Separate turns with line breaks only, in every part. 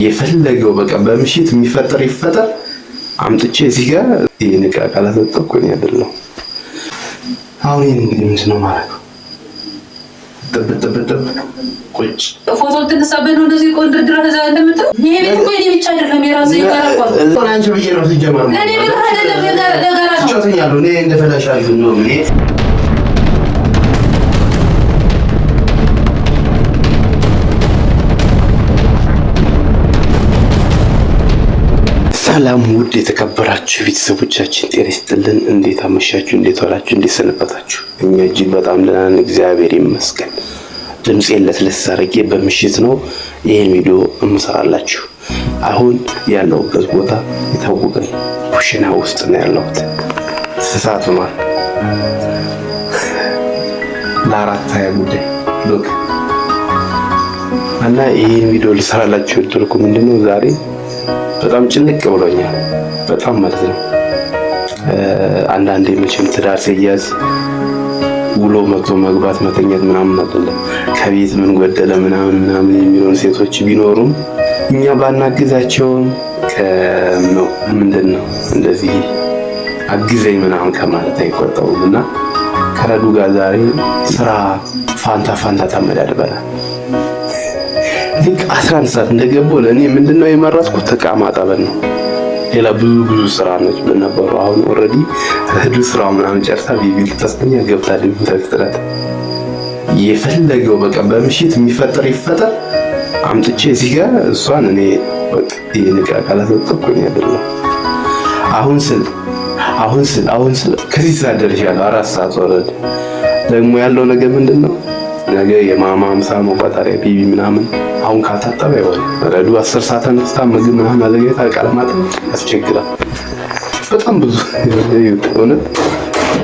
የፈለገው በቃ በምሽት የሚፈጠር ይፈጠር አምጥቼ እዚህ ጋር ይሄን ዕቃ ካላሰጠኩኝ አይደለም። አሁን ይሄን እንግዲህ ምንድን ነው ማለት ነው? ጥብ ቁጭ
ፎቶ ተነሳበን ነው እንደዚህ ቆንጆ ድረስ እዛ እንደምትለው ይሄ ቤት እኮ የኔ ብቻ አይደለም የራሴ ይጋራቋል።
አንቺ ብዬ ነው ሲጀመር ነው
ለኔ ብቻ አይደለም የጋራ
ቻትኛለሁ እኔ እንደፈለሻል ነው እኔ ሰላም ውድ የተከበራችሁ ቤተሰቦቻችን ጤና ይስጥልን። እንዴት አመሻችሁ? እንዴት ዋላችሁ? እንዴት ሰነበታችሁ? እኛ እጅግ በጣም ደህና ነን፣ እግዚአብሔር ይመስገን። ድምጼን ለስለስ አድርጌ በምሽት ነው ይሄን ቪዲዮ እምሰራላችሁ። አሁን ያለሁበት ቦታ የታወቀ ኩሽና ውስጥ ነው ያለሁት። ሰዓቱ ማለት ለ4:20 ጉዳይ ሎክ እና ይሄን ቪዲዮ ልሰራላችሁ የወደድኩ ምንድነው ዛሬ በጣም ጭንቅ ብሎኛል። በጣም ማለት ነው። አንዳንዴ መቼም ትዳር ሲያዝ ውሎ መቶ መግባት መተኛት ምናምን አይደለም። ከቤት ምን ጎደለ ምናምን የሚሉን ሴቶች ቢኖሩም እኛ ባናግዛቸውም ከነው ምንድነው እንደዚህ አግዘኝ ምናምን ከማለት አይቆጠቡም እና ከረዱ ጋር ዛሬ ስራ ፋንታ ተመዳድበናል። ልክ 11 ሰዓት እንደገባሁ ለኔ ምንድነው የመረጥኩት ዕቃ ማጠብን ነው። ሌላ ብዙ ስራ ነች ነበሩ። አሁን ኦሬዲ ረዱ ስራው ምናምን ጨርሳ ቢቢ ተስተኛ ገብታለች። ተክተራት የፈለገው በቃ በምሽት የሚፈጠር ይፈጠር አምጥቼ እዚህ ጋር እሷን እኔ በቃ ይሄን ዕቃ ካላሰጠኩኝ አይደለም። አሁን ስል ከዚህ ሰዓት ደርሻለሁ። 4 ሰዓት ኦሬዲ ደግሞ ያለው ነገር ምንድነው ነገ የማማ ምሳ መቋጠሪያ ቢቢ ምናምን አሁን ካታጠበ ይሆን ረዱ 10 ሰዓት ተነስታ ምግብ ምናምን ማዘጋጀት አልቃለማት ያስቸግራል። በጣም ብዙ ሆነ።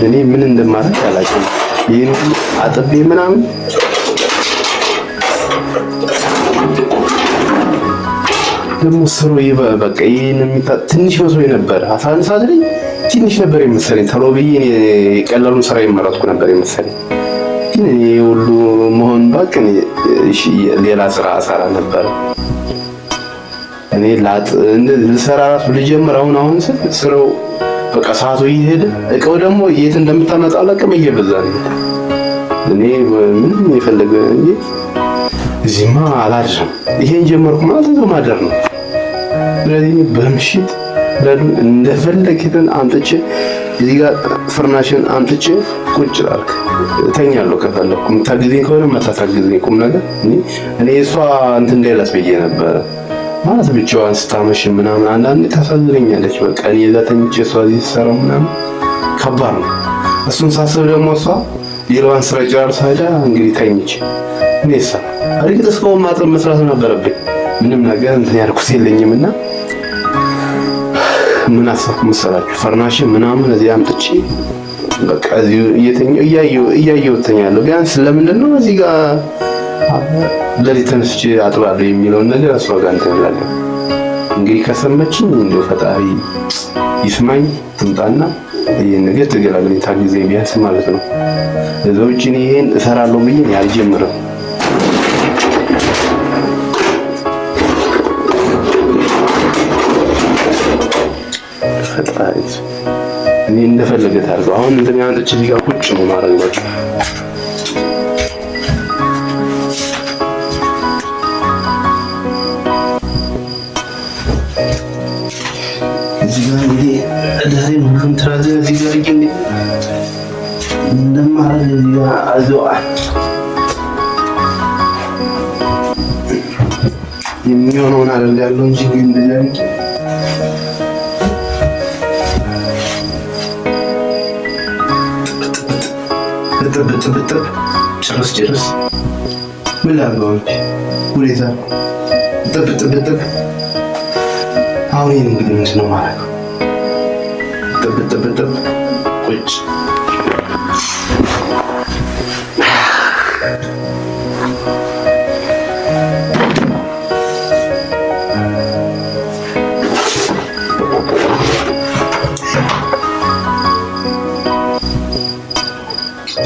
እኔ ምን እንደማደርግ አላውቅም። ይሄን አጥቤ ምናምን ደግሞ ስሩ በቃ ይሄን ትንሽ መስሎኝ ነበር። 11 ሰዓት ላይ ትንሽ ነበር የመሰለኝ። ተሎ ብዬ የቀለሉን ስራ የመረጥኩ ነበር የመሰለኝ። እኔ ሁሉ መሆን ባክን ሌላ ስራ አሰራ ነበር። እኔ ልሰራ ራሱ ልጀምር አሁን ስራው በቃ ሰዓቱ እየሄደ እቃው ደግሞ የት እንደምታመጣው አላውቅም፣ እየበዛ ነው። እኔ ምንም የፈለገ እንጂ እዚህማ አላድርም። ይሄን ጀመርኩ ማለት ነው ማደር ነው። ስለዚህ በምሽት እንደፈለግኩትን አምጥቼ እዚህ ጋር ፍርናሽን አምጥቼ ቁጭ ላልክ ተኛለሁ። ከፈለኩም ታግዘኝ ከሆነ መታታግዘኝ ቁም ነገር እኔ እሷ እንትን እንደላስ ብዬ ነበር ማለት ብቻዋን ስታመሽ ምናምን አንዳንዴ ታሳዝነኛለች። በቃ እኔ እዛ ተኝቼ እሷ እዚህ ሰራው ምናምን ከባድ ነው። እሱን ሳስብ ደግሞ እሷ ሌላዋን ስራ ጨርሳ ሄዳ እንግዲህ ተኝቼ እኔሳ እርግጥ እስካሁን ማጥረብ መስራት ነበረብኝ። ምንም ነገር እንትን ያልኩት የለኝምና ምን አሰብኩ መሰላችሁ? ፈርናሽን ምናምን እዚህ አምጥቼ በቃ እዚህ እያየሁ ተኛለሁ። ቢያንስ ለምንድን ነው እዚህ ጋር ለሊት ተነስቼ አጥባለሁ የሚለውን ነገር እሷ ጋር እንትን እላለሁ። እንግዲህ ከሰመችኝ እንደው ፈጣሪ ይስማኝ ትምጣና ይሄን ነገር ትገላግለኝ ታግዘኝ ቢያንስ ማለት ነው። እዛው ውጪ ይሄን እሰራለሁ ብዬ አልጀምርም። እኔ እንደፈለገ ታርገው አሁን እንደሚያንጥች እዚህ ጋር ቁጭ ነው ማድረግ በቃ እዚህ ጋር እንግዲህ ዳይን ሁሉም ትራዘ እዚህ ጋር ይገኝ እንደማረግ እዚህ ጋር አዘዋ የሚሆነውን አደርጋለሁ እንጂ ግን እንደዚህ ብጥብ ጨርስ ምን ላድርገው ሁኔታ ብጥብ አሁን ይሄን እንግዲህ ምንድን ነው ማለት ብጥብ ቁጭ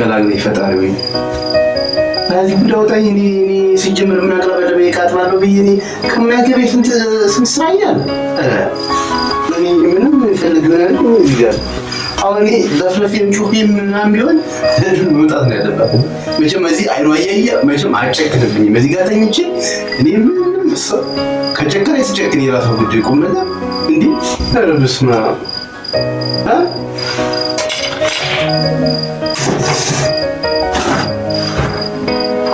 ገላግሌ ፈጣሪ ወይ ከዚህ ጉዳይ ወጣኝ። እኔ ሲጀምር ምን አቅራበለ በይቃት ማለት ብዬ እኔ ከማያገቤ ስንት ስራኛል እኔ ምንም ፈልግ ነው ይጋር አሁን እኔ ለፍለፊም ጩሂም ምናምን ቢሆን መውጣት ነው ያለበት። መቼም እዚህ አይኗ ያየ መቼም አጨክንብኝ እዚህ ጋር ተኝቼ እኔ ምንም ከጨከረ የተጨክን የራሱ ጉዳይ ቆም ነገር እንዴ ተረብስማ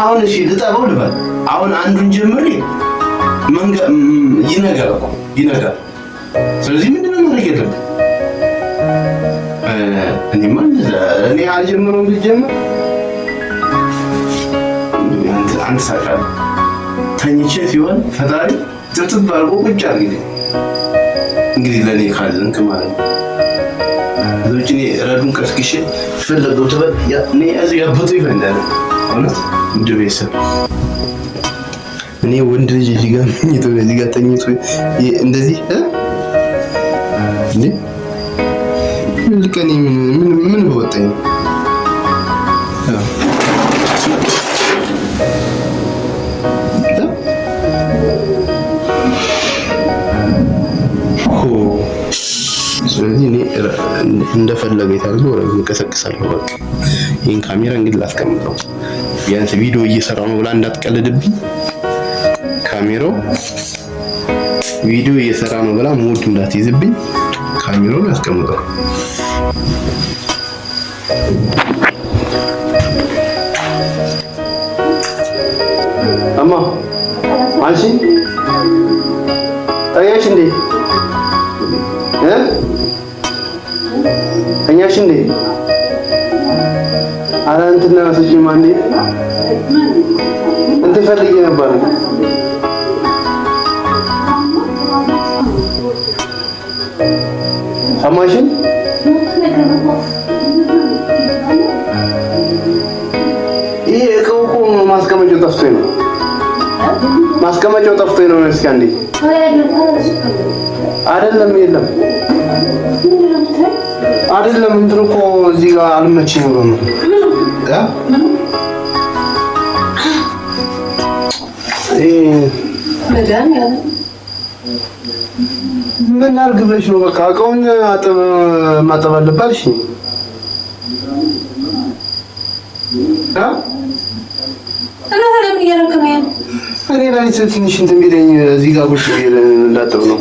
አሁን እሺ ልጠበው ልበል። አሁን አንዱን ጀምሬ ይነጋል እኮ ይነጋል። ስለዚህ ምንድነው ማድረግ ያለብን? እኔ አልጀምረውም ልጀምር አንድ ሳቃል ተኝቼ ሲሆን ፈጣሪ ትብትብ አድርጎ ቁጭ አድርግልኝ። እንግዲህ ለእኔ ካለንክ ማለት ነው። እዚህ እኔ ረዱን ቀስቅሼ ፈለገው ትበል እኔ እዚህ ያቦቱ ይፈንዳል። እውነት እንደ ቤተሰብ እኔ ወንድ ልጅ እዚህ ጋር ተኝቶ እዚህ ጋር ተኝቶ እንደዚህ እንዴ ልቀኔ ምን በወጣኝ ስለዚህ እኔ እንደፈለገ የታዘው ወሬ እንቀሰቅሳለሁ። በቃ ይሄን ካሜራ እንግዲህ ላስቀምጠው ቢያንስ ቪዲዮ እየሰራው ነው ብላ እንዳትቀልድብኝ። ካሜራው ቪዲዮ እየሰራ ነው ብላ ሙድ እንዳትይዝብኝ ካሜራውን ላስቀምጠው። አማ አንቺ ታያሽ እንዴ እኛሽ እንዴ አረ እንትና ሰጂማ እንዴ እንት ፈልጌ ነበር። ሰማሽን? ይሄ እኮ ማስቀመጫው ጠፍቶኝ ነው። ማስቀመጫው ጠፍቶኝ ነው። እስኪ አንዴ አይደለም የለም አይደለም እንትን እኮ እዚህ ጋር አልመችኝ ብሎ ነው። ምን አድርግ ብለሽ ነው? በቃ እቃውን ማጠብ አለባልሽ። እኔ ላይ ትንሽ እንትን ቢለኝ እዚህ ጋር ቁጭ ብዬ እንዳጠብ ነው።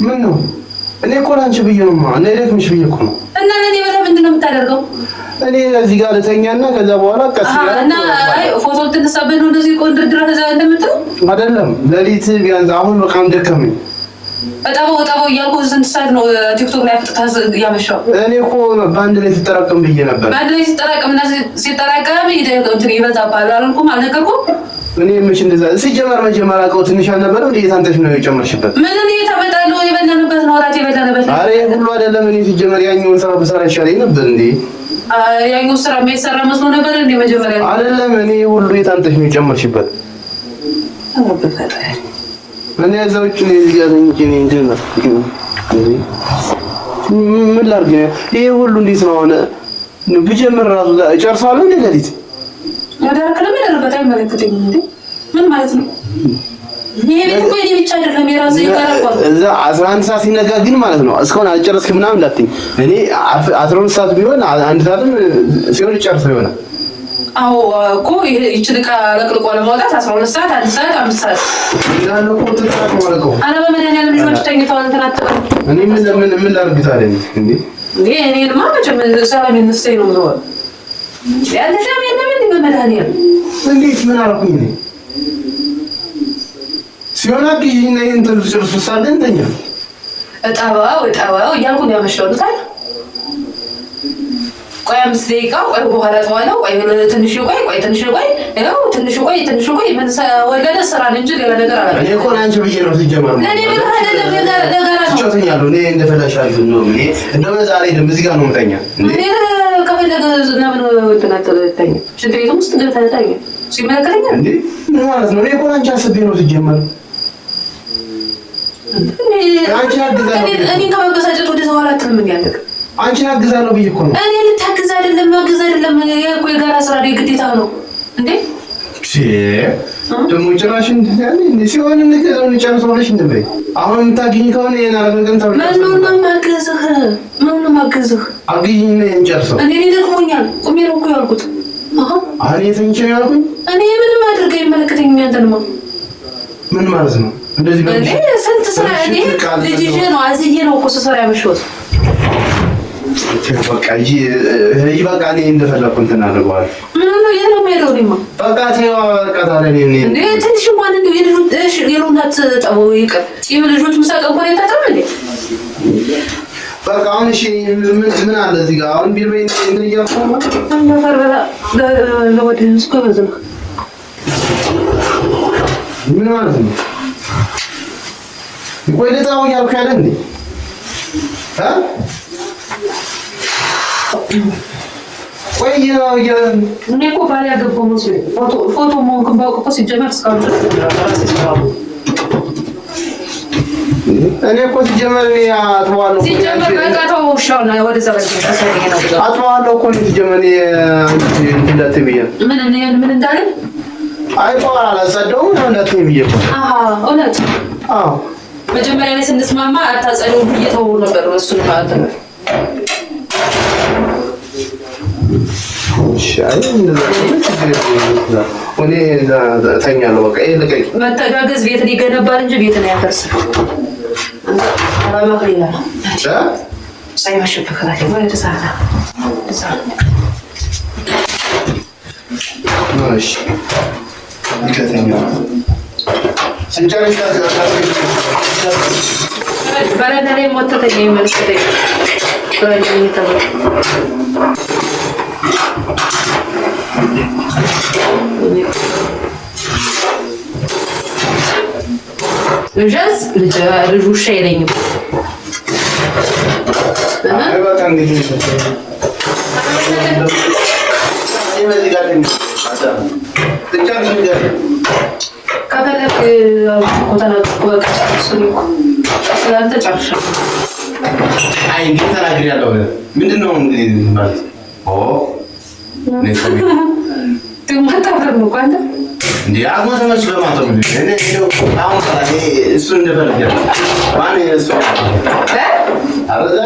ምን ነው እኔ እኮ ላንቺ ብዬ ነው እና ደክምሽ ብዬ እኮ ነው።
እና ለኔ በላ ምንድን ነው የምታደርገው?
እኔ እዚህ ጋር ልተኛና ከዛ በኋላ ቀስ
እና ፎቶ ትነሳበት ነው እንደዚህ ቆንጆ ድረስ እዛ እንደምትለው አይደለም።
ለሊት ቢያንስ አሁን በቃም ደከመኝ።
እጠበው እያልኩ ስንት ሰዓት ነው ቲክቶክ ላይ ፍጥታስ ያመሻው?
እኔ እኮ በአንድ ላይ ሲጠራቀም ብዬ ነበር።
በአንድ ላይ ሲጠራቀም ይበዛባል አላልኩም? አልነገርኩም?
እኔ መች እንደዛ ሲጀመር መጀመሪያ እቃው ትንሽ አልነበረም? እንዴት አንተሽ ነው የጨመርሽበት?
ምን እኔ ተበጣለው የበላንበት ነው እራት የበላንበት።
አረ ሁሉ አይደለም። እኔ ሲጀመር ያኛውን ስራ በሰራ ይሻለኝ ነበር እንዴ።
ያኛው ስራ የማይሰራ መስሎ ነበር እንዴ መጀመሪያ?
አይደለም። እኔ ሁሉ የት አንተሽ ነው የጨመርሽበት? እኔ እዛው እጭ ነው እዚህ ጋር እንጂ እኔ እንትን ነው ምን ላድርግ? ይሄ ሁሉ እንዴት ነው አሁን ብጀምር ራሱ እጨርሳለሁ እንዴ ለሊት
ወዳር ከለም ያደረበት አይመለከተኝም እንዴ? ምን ማለት ነው? ይሄ ቤት እኮ የኔ ብቻ አይደለም የራሴ ይቀራቋል።
እዛ 11 ሰዓት ሲነጋ ግን ማለት ነው እስካሁን አልጨረስክም ምናምን እንዳትኝ። እኔ 12 ሰዓት ቢሆን አንድ ሰዓትም ሲሆን ጨርሰው ይሆናል።
አዎ እኮ ይችን ዕቃ ለቅልቆ ለማውጣት 12 ሰዓት 1 ሰዓት 5 ሰዓት
ይላል እኮ ተጣጣ ማለት ነው።
አረ በመድኃኒዓለም ልጆች ተኝተዋል። እንትን አትበል።
እኔ ምን ላድርግ ታዲያ እንዴ?
እኔንማ መቼም ሰላም ይነስተኝ ነው የምለው ያለ ሻም የለም እንዴ በመድኃኒዓለም
እንዴት ምን አደረኩኝ እኔ? ሲሆን አግዢና እንትን ጨርሱ ሳለን ተኛ
እጠባው እያልኩ ነው ያመሸሁት ታዲያ። ቆይ 5 ደቂቃ ቆይ በኋላ ተዋለው ቆይ ትንሽ ቆይ ያው ትንሽ ቆይ ምን ወለደ ስራ እንጂ ሌላ ነገር አላለም።
እኔ እኮ አንቺ ብዬሽ ነው ሲጀመር ነው
እኔ ምን አይደለም ነገር
እኔ እንደፈለሻል ነው እኔ እንደው ዛሬ ደም እዚህ ጋር ነው የምተኛ እንዴ?
እኔ ከፈለገ ለምን ወጥናተለተኛ ሽንት ቤት ውስጥ ገብተህ ተኛ ሲመለከተኛ
እንዴ? ምን ማለት ነው? እኔ እኮ አንቺ አስቤ ነው ሲጀመር
እኔ ከመበሳጨት ወደ ዘዋላ ምን ያለቅ
አንቺን አግዛለሁ ብዬሽ እኮ ነው።
እኔ ልታግዝ አይደለም ማግዝ አይደለም እኮ የጋራ ስራ ግዴታ ነው እንዴ?
ደግሞ ጭራሽ እንዴ ሲሆን ነገር እንጨርሰው ብለሽ እንደበይ አሁን የምታገኝ ከሆነ የና ረገን ታውቃለህ።
ምኑን ማግዝህ
አግኝኝ ነው እንጨርሰው።
እኔ ደክሞኛል ቁሜ ነው እኮ ያልኩት።
አሁን የተንቸ ነው ያልኩኝ።
እኔ ምንም አድርገ ይመለከተኝ አንተንማ
ምን ማለት ነው? እንደዚህ ነው
እኔ ስንት ስራ እኔ ልጅ ነው አዝዬ ነው እኮ ስራ ያመሸሁት።
በቃ ይሄ በቃ እኔ እንደፈለኩ እንትን አድርገዋል።
ምን ነው የለው ሄደው ነው
በቃ ተይው በቃ ታዲያ እኔ
እንዴ ትንሽ እንኳን እንደው የልጁት ጠቦ ይቅር ልጆች ምሳቀ እንኳን ያታጠም እንዴ
በቃ አሁን እሺ ምን አለ እዚህ ጋር አሁን ቢርበይ እንትን እያልኩ ነው
እና ፈርበላ ለወደን ስኮበዝ ነው
ምን ማለት ነው? ቆይ ለታው ያልኩ ያለ እንዴ ቆይ
እኔ እኮ ባል ያገባው መስሎኝ ፎቶ መሆንክን ባውቅ እኮ ሲጀመር እስካሁን ድረስ ራሴ ስራው
እኔ እኮ ሲጀመር አጥዋለሁ
ሲጀመር በቃ ተው ውሻውና ወደ ዘበል ተሰደኝ ነው
አጥዋለሁ እኮ ሲጀመር እንዳትብያ
ምን እንዳለ
አይቆራ አላጸደውም ነው እንዳትብያ
እውነት መጀመሪያ ላይ ስንስማማ አታጸደው እየተወው ነበር እሱን ማለት ነው።
ሻይ ወኔ ተኛለሁ በቃ ለቀቂ
መተጋገዝ ቤት ሊገነባል እንጂ ቤት ነው ያፈርስ። አራማ ኸይላ ሳይማሽ ፈከራለ ወደ ተሳና
ማሽ ይከተኛ ስንጨርስ
በረዳ ላይ ሞተተኛ ይመልከተኝ ስለዚህ ተባለ ልጅስ ልጁ ሸይለኝ
በቃ እንግዲህ
ከፈለክ ስላንተ ጨርሻለሁ።
አይ እንግዲህ ተናግሬያለሁ። ምንድን ነው ማለት
ነው ቋንቋ
እንዴ አሁን ተመች በማተም እኔ አሁን ታዲያ እሱ እንደፈለገ ማን እሱ አረዘ